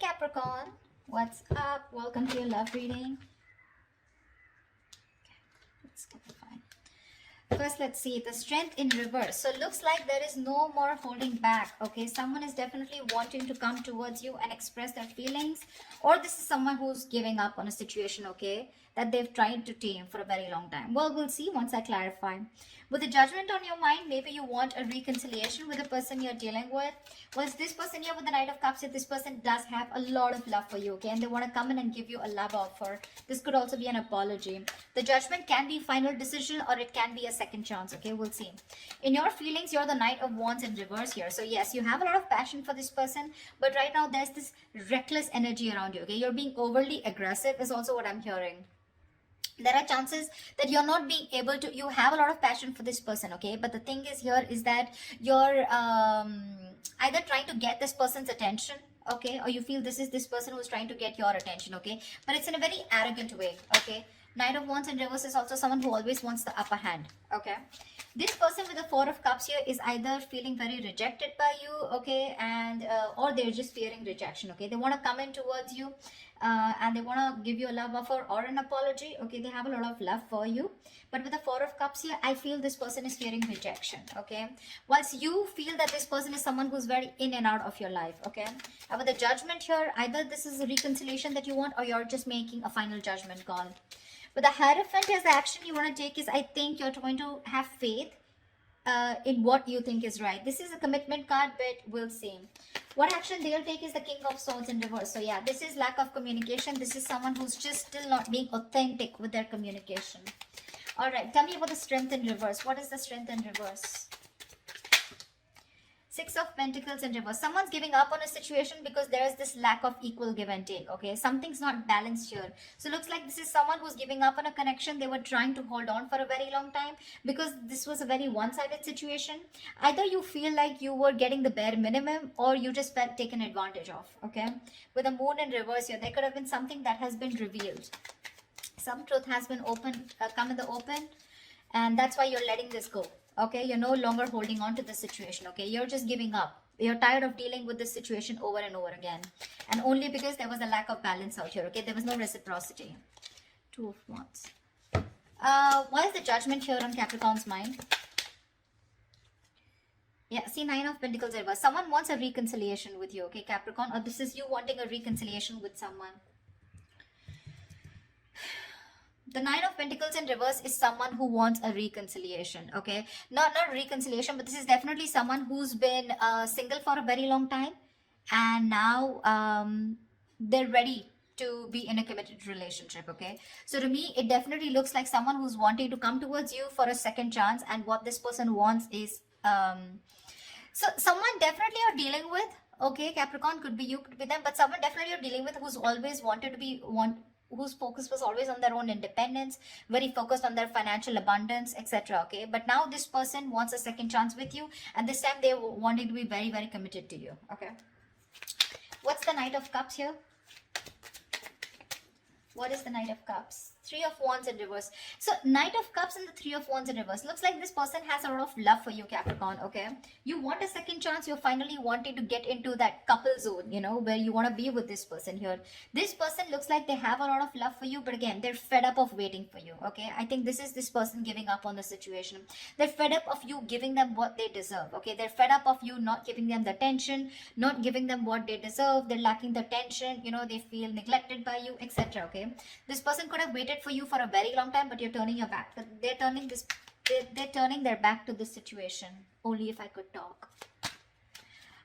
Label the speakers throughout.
Speaker 1: Capricorn, what's up? Welcome to your love reading. Let's get it fine. First, let's see the strength in reverse. So looks like there is no more holding back. Okay, someone is definitely wanting to come towards you and express their feelings, or this is someone who's giving up on a situation, okay, that they've tried to tame for a very long time. Well, we'll see once I clarify. With the judgment on your mind, maybe you want a reconciliation with the person you're dealing with. Well, it's this person here with the Knight of Cups. If this person does have a lot of love for you, okay, and they want to come in and give you a love offer. This could also be an apology. The judgment can be final decision, or it can be a second chance. Okay, we'll see. In your feelings, you're the Knight of Wands in reverse here. So yes, you have a lot of passion for this person, but right now there's this reckless energy around you. Okay, you're being overly aggressive is also what I'm hearing. There are chances that you're not being able to, you have a lot of passion for this person, okay, but the thing is here is that you're either trying to get this person's attention, okay, or you feel this is this person who's trying to get your attention, okay, but it's in a very arrogant way, okay. Knight of Wands in reverse is also someone who always wants the upper hand, okay. This person with the Four of Cups here is either feeling very rejected by you, okay, and or they're just fearing rejection, okay. They want to come in towards you and they want to give you a love offer or an apology, okay. They have a lot of love for you, but with the Four of Cups here, I feel this person is fearing rejection, okay. Whilst you feel that this person is someone who's very in and out of your life, okay. And with the Judgment here, either this is a reconciliation that you want, or you're just making a final judgment call. But the Hierophant is the action you want to take is, I think you're going to have faith in what you think is right. This is a commitment card, but we'll see. What action they'll take is the King of Swords in reverse. So yeah, this is lack of communication. This is someone who's just still not being authentic with their communication. All right, tell me about the Strength in reverse. What is the Strength in reverse? Six of Pentacles in reverse. Someone's giving up on a situation because there is this lack of equal give and take, okay? Something's not balanced here. So looks like this is someone who's giving up on a connection they were trying to hold on for a very long time because this was a very one-sided situation. Either you feel like you were getting the bare minimum, or you just felt taken advantage of, okay? With the Moon in reverse here, there could have been something that has been revealed. Some truth has been come in the open, and that's why you're letting this go. Okay, you're no longer holding on to the situation, okay? You're just giving up. You're tired of dealing with this situation over and over again. And only because there was a lack of balance out here, okay? There was no reciprocity. Two of Wands. What is the Judgment here on Capricorn's mind? Yeah, see, Nine of Pentacles in reverse. Someone wants a reconciliation with you, okay, Capricorn? Or this is you wanting a reconciliation with someone. The Nine of Pentacles in reverse is someone who wants a reconciliation, okay? Not reconciliation, but this is definitely someone who's been single for a very long time, and now they're ready to be in a committed relationship, okay? So to me, it definitely looks like someone who's wanting to come towards you for a second chance, and what this person wants is... so someone definitely you're dealing with, okay, Capricorn, could be you, could be them, but someone definitely you're dealing with who's always wanted to be... whose focus was always on their own independence, very focused on their financial abundance, etc. Okay, but now this person wants a second chance with you, and this time they wanting to be very, very committed to you. Okay, what's the Knight of Cups here? What is the Knight of Cups? Three of Wands in reverse. So Knight of Cups and the Three of Wands in reverse. Looks like this person has a lot of love for you, Capricorn, okay? You want a second chance. You're finally wanting to get into that couple zone, you know, where you want to be with this person here. This person looks like they have a lot of love for you, but again, they're fed up of waiting for you, okay? I think this is this person giving up on the situation. They're fed up of you giving them what they deserve, okay? They're fed up of you not giving them the attention, not giving them what they deserve. They're lacking the attention, you know, they feel neglected by you, etc. Okay? This person could have waited for you for a very long time, but you're turning your back. They're turning their back to this situation. Only if I could talk.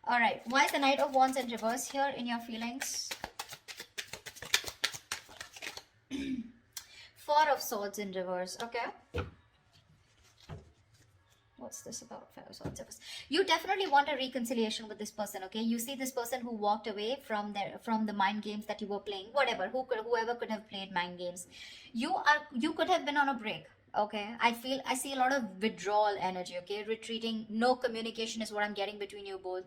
Speaker 1: All right, why is the Knight of Wands in reverse here in your feelings? Four of Swords in reverse. Okay, what's this about? You definitely want a reconciliation with this person, okay? You see this person who walked away from the mind games that you were playing, whatever, whoever could have played mind games. You could have been on a break, okay? I see a lot of withdrawal energy, okay? Retreating, no communication is what I'm getting between you both.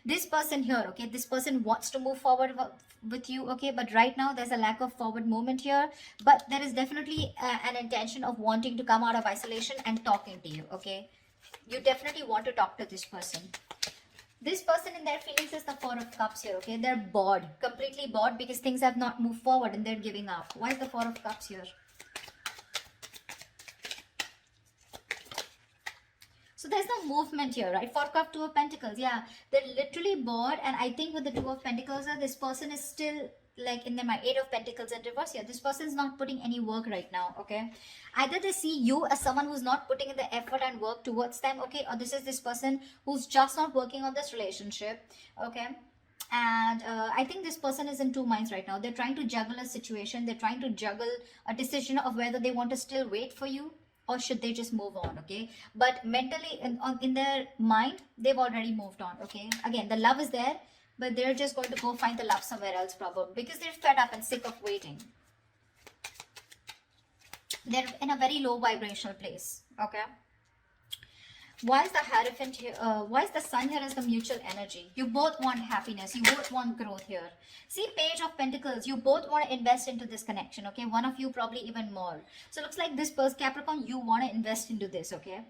Speaker 1: This person here, okay, this person wants to move forward with you, okay, but right now there's a lack of forward movement here, but there is definitely an intention of wanting to come out of isolation and talking to you, okay? You definitely want to talk to this person. This person in their feelings is the Four of Cups here, okay? They're bored, completely bored because things have not moved forward and they're giving up. Why is the Four of Cups here? So there's no movement here, right? Four Cup, Two of Pentacles. Yeah, they're literally bored. And I think with the Two of Pentacles, this person is still like in the Eight of Pentacles in reverse here. This person is not putting any work right now, okay? Either they see you as someone who's not putting in the effort and work towards them, okay? Or this is this person who's just not working on this relationship, okay? And I think this person is in two minds right now. They're trying to juggle a situation. They're trying to juggle a decision of whether they want to still wait for you or should they just move on, okay? But mentally, in their mind, they've already moved on, okay? Again, the love is there, but they're just going to go find the love somewhere else probably because they're fed up and sick of waiting. They're in a very low vibrational place, okay? Why is the Hierophant here? Why is the Sun here as the mutual energy? You both want happiness. You both want growth here. See, Page of Pentacles. You both want to invest into this connection, okay? One of you probably even more. So it looks like this person, Capricorn, you want to invest into this, okay?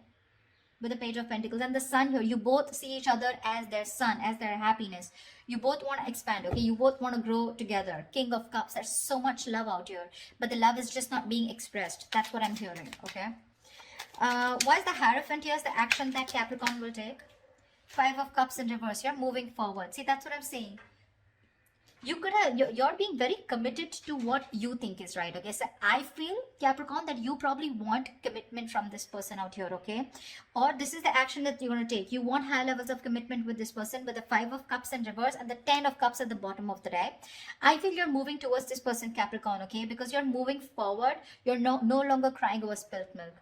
Speaker 1: With the Page of Pentacles and the Sun here, you both see each other as their sun, as their happiness. You both want to expand, okay? You both want to grow together. King of Cups. There's so much love out here, but the love is just not being expressed. That's what I'm hearing, okay? Why is the Hierophant here? Is the action that Capricorn will take. Five of Cups in reverse. You're moving forward. See, that's what I'm saying. You could have, you're being very committed to what you think is right, okay? So I feel, Capricorn, that you probably want commitment from this person out here, okay? Or this is the action that you're going to take. You want high levels of commitment with this person with the Five of Cups in reverse and the Ten of Cups at the bottom of the deck. I feel you're moving towards this person, Capricorn, okay? Because you're moving forward. You're no longer crying over spilt milk.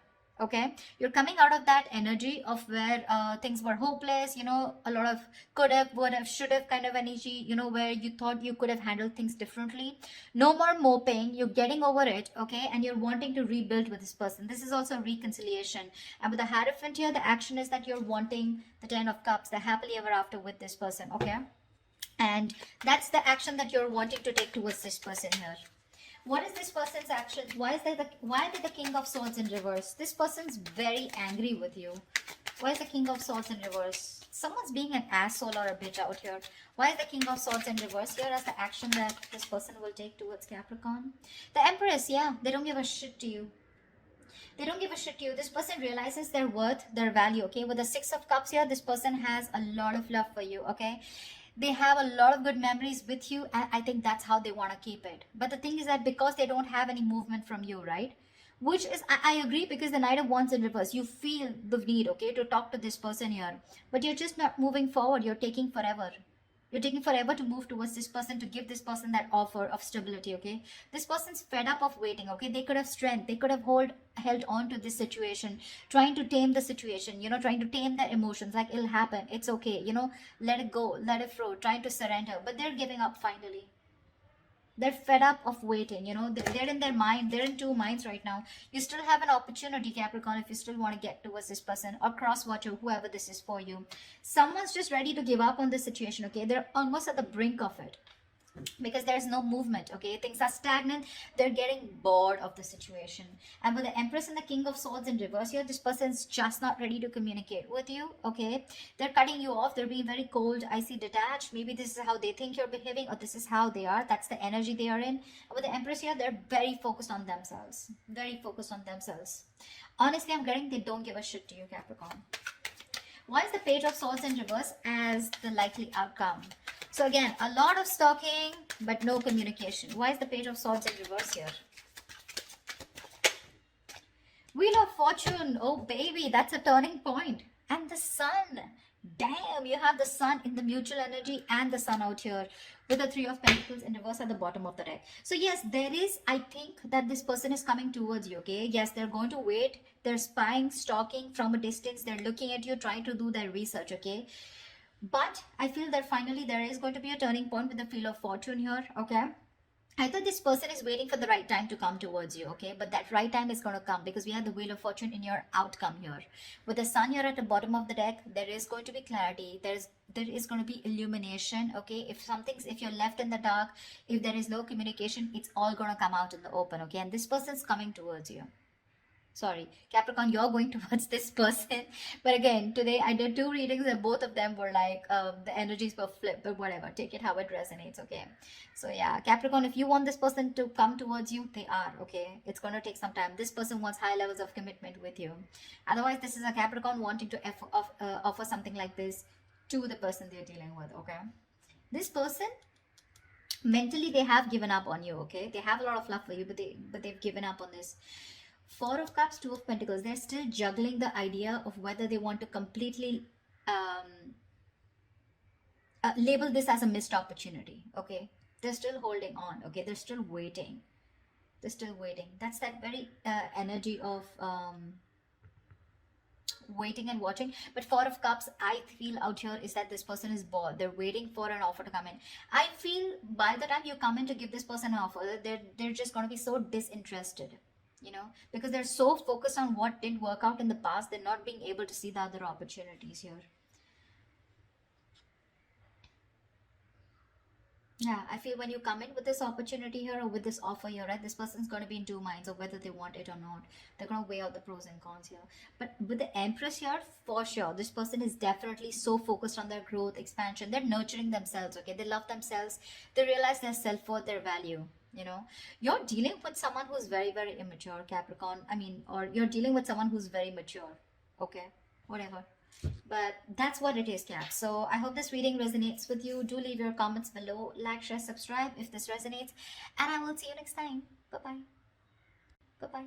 Speaker 1: Okay, you're coming out of that energy of where things were hopeless, you know, a lot of could have, would have, should have kind of energy, you know, where you thought you could have handled things differently. No more moping, you're getting over it, okay, and you're wanting to rebuild with this person. This is also reconciliation. And with the Hierophant here, the action is that you're wanting the Ten of Cups, the happily ever after with this person, okay? And that's the action that you're wanting to take towards this person here. What is this person's action? Why is the King of Swords in reverse? This person's very angry with you. Why is the King of Swords in reverse? Someone's being an asshole or a bitch out here. Why is the King of Swords in reverse here as the action that this person will take towards Capricorn? The Empress, yeah, they don't give a shit to you. They don't give a shit to you. This person realizes their worth, their value, okay? With the Six of Cups here, this person has a lot of love for you, okay? They have a lot of good memories with you, and I think that's how they want to keep it. But the thing is that because they don't have any movement from you, right? Which is, I agree, because the Knight of Wands in reverse, you feel the need, okay, to talk to this person here. But you're just not moving forward. You're taking forever. You're taking forever to move towards this person, to give this person that offer of stability, okay? This person's fed up of waiting, okay? They could have strength. They could have held on to this situation, trying to tame the situation, you know, trying to tame their emotions. Like, it'll happen. It's okay, you know, let it go, let it flow, trying to surrender. But they're giving up finally. They're fed up of waiting, you know, they're in their mind, they're in two minds right now. You still have an opportunity, Capricorn, if you still want to get towards this person or cross watch or whoever this is for you. Someone's just ready to give up on this situation, okay? They're almost at the brink of it because there's no movement, okay? Things are stagnant. They're getting bored of the situation. And with the Empress and the King of Swords in reverse here, this person's just not ready to communicate with you, okay? They're cutting you off. They're being very cold, icy, detached. Maybe this is how they think you're behaving, or this is how they are. That's the energy they are in. And with the Empress here, they're very focused on themselves. Very focused on themselves. Honestly, I'm getting they don't give a shit to you, Capricorn. Why is the Page of Swords in reverse as the likely outcome? So again, a lot of stalking, but no communication. Why is the Page of Swords in reverse here? Wheel of Fortune. Oh, baby, that's a turning point. And the Sun. Damn, you have the Sun in the mutual energy and the Sun out here with the Three of Pentacles in reverse at the bottom of the deck. So yes, there is, I think that this person is coming towards you, okay? Yes, they're going to wait. They're spying, stalking from a distance. They're looking at you, trying to do their research, okay? But I feel that finally there is going to be a turning point with the Wheel of Fortune here, okay? I thought this person is waiting for the right time to come towards you, okay? But that right time is going to come because we have the Wheel of Fortune in your outcome here. With the Sun here at the bottom of the deck, there is going to be clarity. There is going to be illumination, okay? If you're left in the dark, if there is no communication, it's all going to come out in the open, okay? And this person's coming towards you. Sorry, Capricorn, you're going towards this person. But again, today I did two readings and both of them were like the energies were flipped, but whatever, take it how it resonates. Okay, so yeah, Capricorn, if you want this person to come towards you, they are. Okay, it's going to take some time. This person wants high levels of commitment with you. Otherwise, this is a Capricorn wanting to offer something like this to the person they're dealing with. Okay, this person mentally they have given up on you. Okay, they have a lot of love for you, but they've given up on this. Four of Cups, Two of Pentacles. They're still juggling the idea of whether they want to completely label this as a missed opportunity. Okay, they're still holding on. Okay, they're still waiting. They're still waiting. That's that very energy of waiting and watching. But Four of Cups, I feel out here is that this person is bored. They're waiting for an offer to come in. I feel by the time you come in to give this person an offer, they're just going to be so disinterested, you know, because they're so focused on what didn't work out in the past, they're not being able to see the other opportunities here. Yeah, I feel when you come in with this opportunity here or with this offer here, right, this person's going to be in two minds of whether they want it or not. They're going to weigh out the pros and cons here. But with the Empress here, for sure, this person is definitely so focused on their growth, expansion. They're nurturing themselves, okay? They love themselves. They realize their self worth, their value. You know, you're dealing with someone who's very, very immature, Capricorn. I mean, or you're dealing with someone who's very mature, okay? Whatever. But that's what it is, Cap. So I hope this reading resonates with you. Do leave your comments below, like, share, subscribe if this resonates, and I will see you next time. Bye bye. Bye bye.